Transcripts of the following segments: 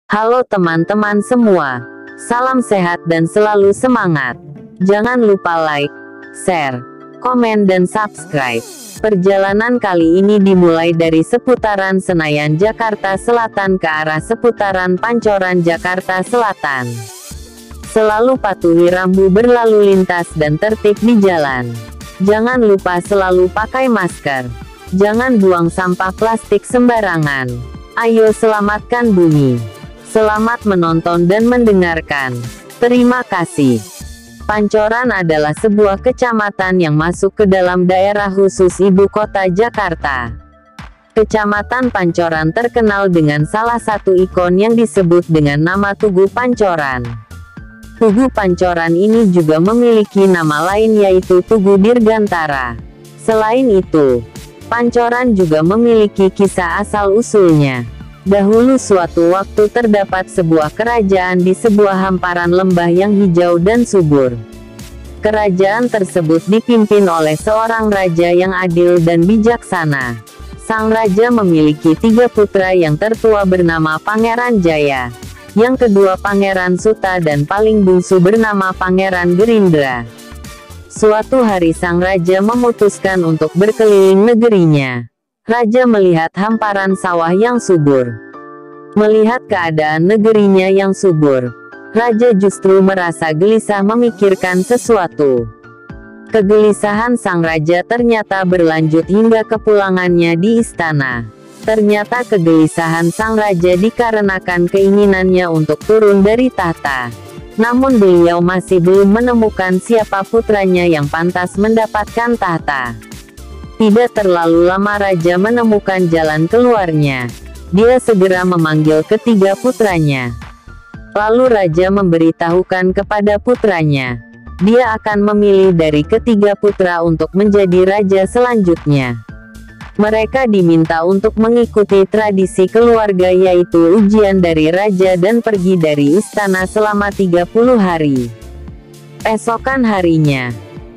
Halo teman-teman semua. Salam sehat dan selalu semangat. Jangan lupa like, share, komen dan subscribe. Perjalanan kali ini dimulai dari seputaran Senayan Jakarta Selatan ke arah seputaran Pancoran Jakarta Selatan. Selalu patuhi rambu berlalu lintas dan tertib di jalan. Jangan lupa selalu pakai masker. Jangan buang sampah plastik sembarangan. Ayo selamatkan bumi. Selamat menonton dan mendengarkan. Terima kasih. Pancoran adalah sebuah kecamatan yang masuk ke dalam daerah khusus ibu kota Jakarta. Kecamatan Pancoran terkenal dengan salah satu ikon yang disebut dengan nama Tugu Pancoran. Tugu Pancoran ini juga memiliki nama lain yaitu Tugu Dirgantara. Selain itu, Pancoran juga memiliki kisah asal-usulnya. Dahulu suatu waktu terdapat sebuah kerajaan di sebuah hamparan lembah yang hijau dan subur. Kerajaan tersebut dipimpin oleh seorang raja yang adil dan bijaksana. Sang raja memiliki 3 putra, yang tertua bernama Pangeran Jaya, yang kedua Pangeran Suta dan paling bungsu bernama Pangeran Gerindra. Suatu hari sang raja memutuskan untuk berkeliling negerinya. Raja melihat hamparan sawah yang subur. Melihat keadaan negerinya yang subur, raja justru merasa gelisah memikirkan sesuatu. Kegelisahan sang raja ternyata berlanjut hingga kepulangannya di istana. Ternyata kegelisahan sang raja dikarenakan keinginannya untuk turun dari tahta. Namun beliau masih belum menemukan siapa putranya yang pantas mendapatkan tahta. Tidak terlalu lama raja menemukan jalan keluarnya. Dia segera memanggil ketiga putranya. Lalu raja memberitahukan kepada putranya, dia akan memilih dari ketiga putra untuk menjadi raja selanjutnya. Mereka diminta untuk mengikuti tradisi keluarga, yaitu ujian dari raja dan pergi dari istana selama 30 hari. Esokan harinya,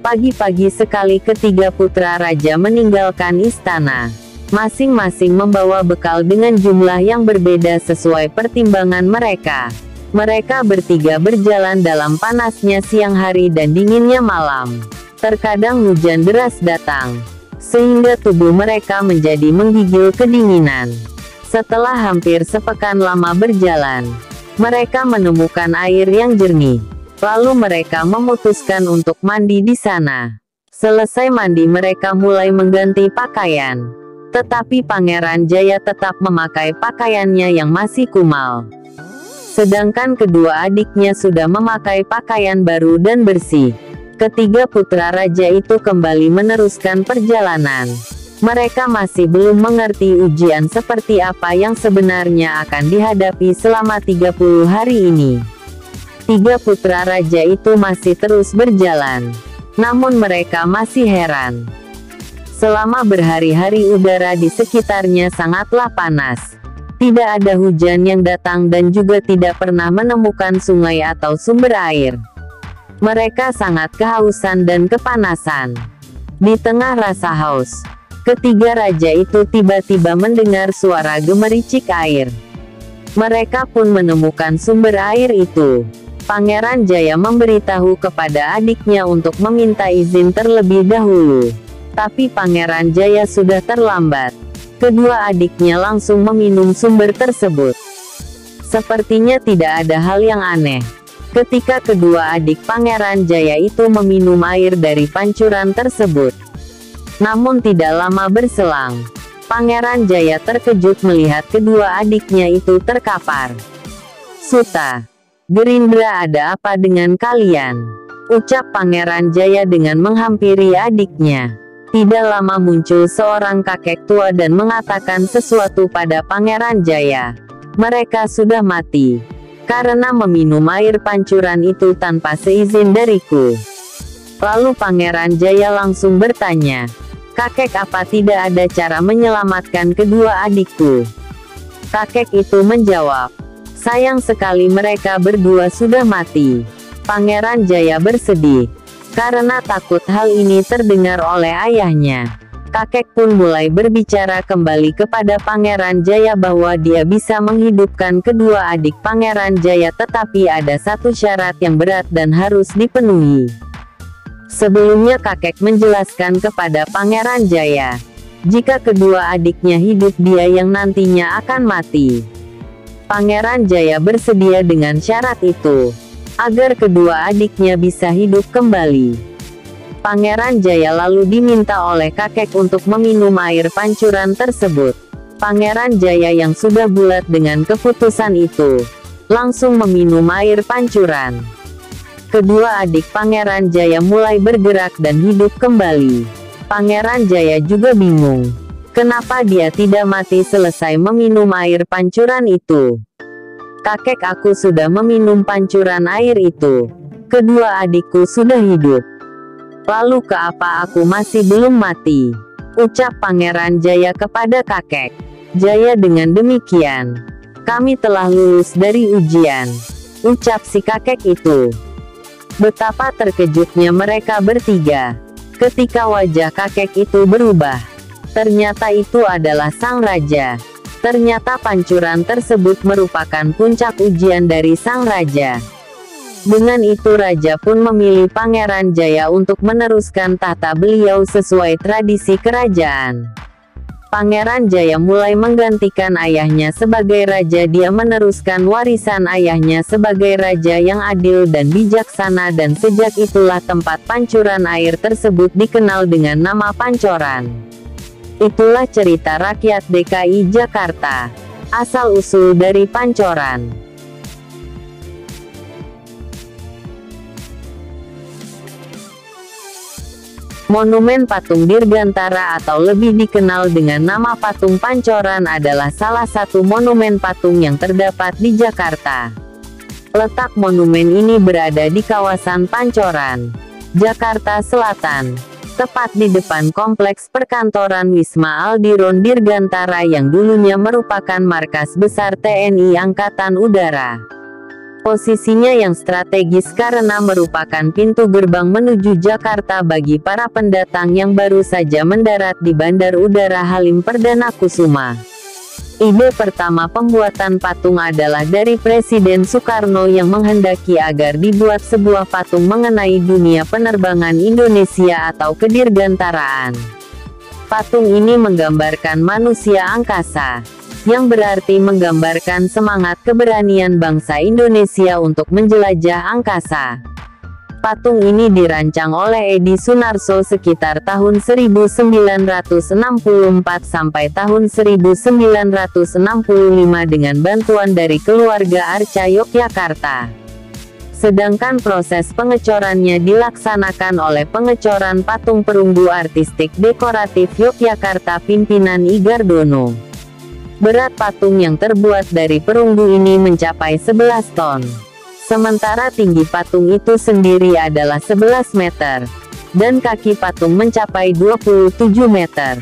pagi-pagi sekali ketiga putra raja meninggalkan istana. Masing-masing membawa bekal dengan jumlah yang berbeda sesuai pertimbangan mereka. Mereka bertiga berjalan dalam panasnya siang hari dan dinginnya malam. Terkadang hujan deras datang, sehingga tubuh mereka menjadi menggigil kedinginan. Setelah hampir sepekan lama berjalan, mereka menemukan air yang jernih. Lalu mereka memutuskan untuk mandi di sana. Selesai mandi mereka mulai mengganti pakaian. Tetapi Pangeran Jaya tetap memakai pakaiannya yang masih kumal. Sedangkan kedua adiknya sudah memakai pakaian baru dan bersih. Ketiga putra raja itu kembali meneruskan perjalanan. Mereka masih belum mengerti ujian seperti apa yang sebenarnya akan dihadapi selama 30 hari ini. 3 putra raja itu masih terus berjalan. Namun mereka masih heran. Selama berhari-hari udara di sekitarnya sangatlah panas. Tidak ada hujan yang datang dan juga tidak pernah menemukan sungai atau sumber air. Mereka sangat kehausan dan kepanasan. Di tengah rasa haus, ketiga raja itu tiba-tiba mendengar suara gemericik air. Mereka pun menemukan sumber air itu. Pangeran Jaya memberitahu kepada adiknya untuk meminta izin terlebih dahulu. Tapi Pangeran Jaya sudah terlambat. Kedua adiknya langsung meminum sumber tersebut. Sepertinya tidak ada hal yang aneh ketika kedua adik Pangeran Jaya itu meminum air dari pancuran tersebut. Namun tidak lama berselang, Pangeran Jaya terkejut melihat kedua adiknya itu terkapar. "Suta, Gerindra, ada apa dengan kalian?" ucap Pangeran Jaya dengan menghampiri adiknya. Tidak lama muncul seorang kakek tua dan mengatakan sesuatu pada Pangeran Jaya. "Mereka sudah mati karena meminum air pancuran itu tanpa seizin dariku." Lalu Pangeran Jaya langsung bertanya, "Kakek, apa tidak ada cara menyelamatkan kedua adikku?" Kakek itu menjawab, "Sayang sekali mereka berdua sudah mati." Pangeran Jaya bersedih karena takut hal ini terdengar oleh ayahnya. Kakek pun mulai berbicara kembali kepada Pangeran Jaya bahwa dia bisa menghidupkan kedua adik Pangeran Jaya, tetapi ada satu syarat yang berat dan harus dipenuhi. Sebelumnya kakek menjelaskan kepada Pangeran Jaya, jika kedua adiknya hidup dia yang nantinya akan mati. Pangeran Jaya bersedia dengan syarat itu, agar kedua adiknya bisa hidup kembali. Pangeran Jaya lalu diminta oleh kakek untuk meminum air pancuran tersebut. Pangeran Jaya yang sudah bulat dengan keputusan itu, langsung meminum air pancuran. Kedua adik Pangeran Jaya mulai bergerak dan hidup kembali. Pangeran Jaya juga bingung, kenapa dia tidak mati selesai meminum air pancuran itu. Kakek, aku sudah meminum pancuran air itu. Kedua adikku sudah hidup. Lalu ke apa aku masih belum mati? Ucap Pangeran Jaya kepada kakek. Jaya, dengan demikian, kami telah lulus dari ujian. Ucap si kakek itu. Betapa terkejutnya mereka bertiga, ketika wajah kakek itu berubah. Ternyata itu adalah sang raja. Ternyata pancuran tersebut merupakan puncak ujian dari sang raja. Dengan itu raja pun memilih Pangeran Jaya untuk meneruskan tahta beliau sesuai tradisi kerajaan. Pangeran Jaya mulai menggantikan ayahnya sebagai raja. Dia meneruskan warisan ayahnya sebagai raja yang adil dan bijaksana, dan sejak itulah tempat pancuran air tersebut dikenal dengan nama Pancoran. Itulah cerita rakyat DKI Jakarta, asal-usul dari Pancoran. Monumen Patung Dirgantara atau lebih dikenal dengan nama Patung Pancoran adalah salah satu monumen patung yang terdapat di Jakarta. Letak monumen ini berada di kawasan Pancoran, Jakarta Selatan, tepat di depan kompleks perkantoran Wisma Aldiron Dirgantara yang dulunya merupakan markas besar TNI Angkatan Udara. Posisinya yang strategis karena merupakan pintu gerbang menuju Jakarta bagi para pendatang yang baru saja mendarat di Bandar Udara Halim Perdana Kusuma. Ide pertama pembuatan patung adalah dari Presiden Soekarno yang menghendaki agar dibuat sebuah patung mengenai dunia penerbangan Indonesia atau kedirgantaraan. Patung ini menggambarkan manusia angkasa, yang berarti menggambarkan semangat keberanian bangsa Indonesia untuk menjelajah angkasa. Patung ini dirancang oleh Edi Sunarso sekitar tahun 1964 sampai tahun 1965 dengan bantuan dari keluarga Arca Yogyakarta. Sedangkan proses pengecorannya dilaksanakan oleh pengecoran patung perunggu artistik dekoratif Yogyakarta pimpinan I Gardono. Berat patung yang terbuat dari perunggu ini mencapai 11 ton. Sementara tinggi patung itu sendiri adalah 11 meter. Dan kaki patung mencapai 27 meter.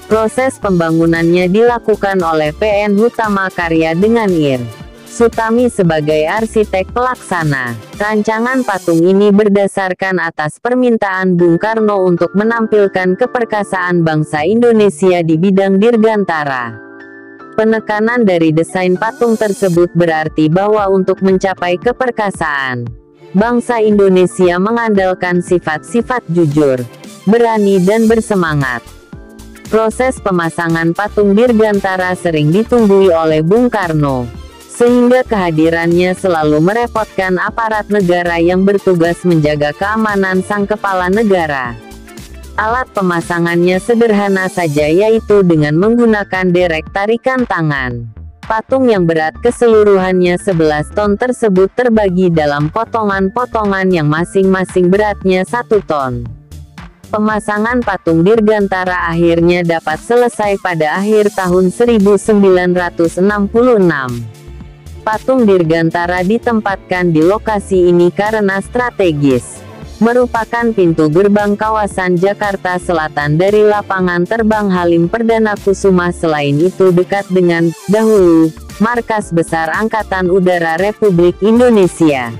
Proses pembangunannya dilakukan oleh PN Hutama Karya dengan Ir Sutami sebagai arsitek pelaksana. Rancangan patung ini berdasarkan atas permintaan Bung Karno untuk menampilkan keperkasaan bangsa Indonesia di bidang dirgantara. Penekanan dari desain patung tersebut berarti bahwa untuk mencapai keperkasaan, bangsa Indonesia mengandalkan sifat-sifat jujur, berani dan bersemangat. Proses pemasangan patung dirgantara sering ditunggui oleh Bung Karno, sehingga kehadirannya selalu merepotkan aparat negara yang bertugas menjaga keamanan sang kepala negara. Alat pemasangannya sederhana saja, yaitu dengan menggunakan derek tarikan tangan. Patung yang berat keseluruhannya 11 ton tersebut terbagi dalam potongan-potongan yang masing-masing beratnya 1 ton. Pemasangan patung dirgantara akhirnya dapat selesai pada akhir tahun 1966. Patung dirgantara ditempatkan di lokasi ini karena strategis. Merupakan pintu gerbang kawasan Jakarta Selatan dari lapangan terbang Halim Perdana Kusuma. Selain itu dekat dengan, dahulu, markas besar Angkatan Udara Republik Indonesia.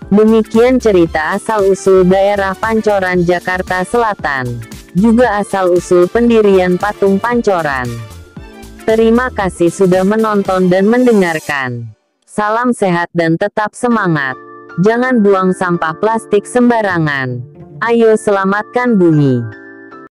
Demikian cerita asal-usul daerah Pancoran Jakarta Selatan. juga asal-usul pendirian patung Pancoran. Terima kasih sudah menonton dan mendengarkan. Salam sehat dan tetap semangat. Jangan buang sampah plastik sembarangan. Ayo selamatkan bumi.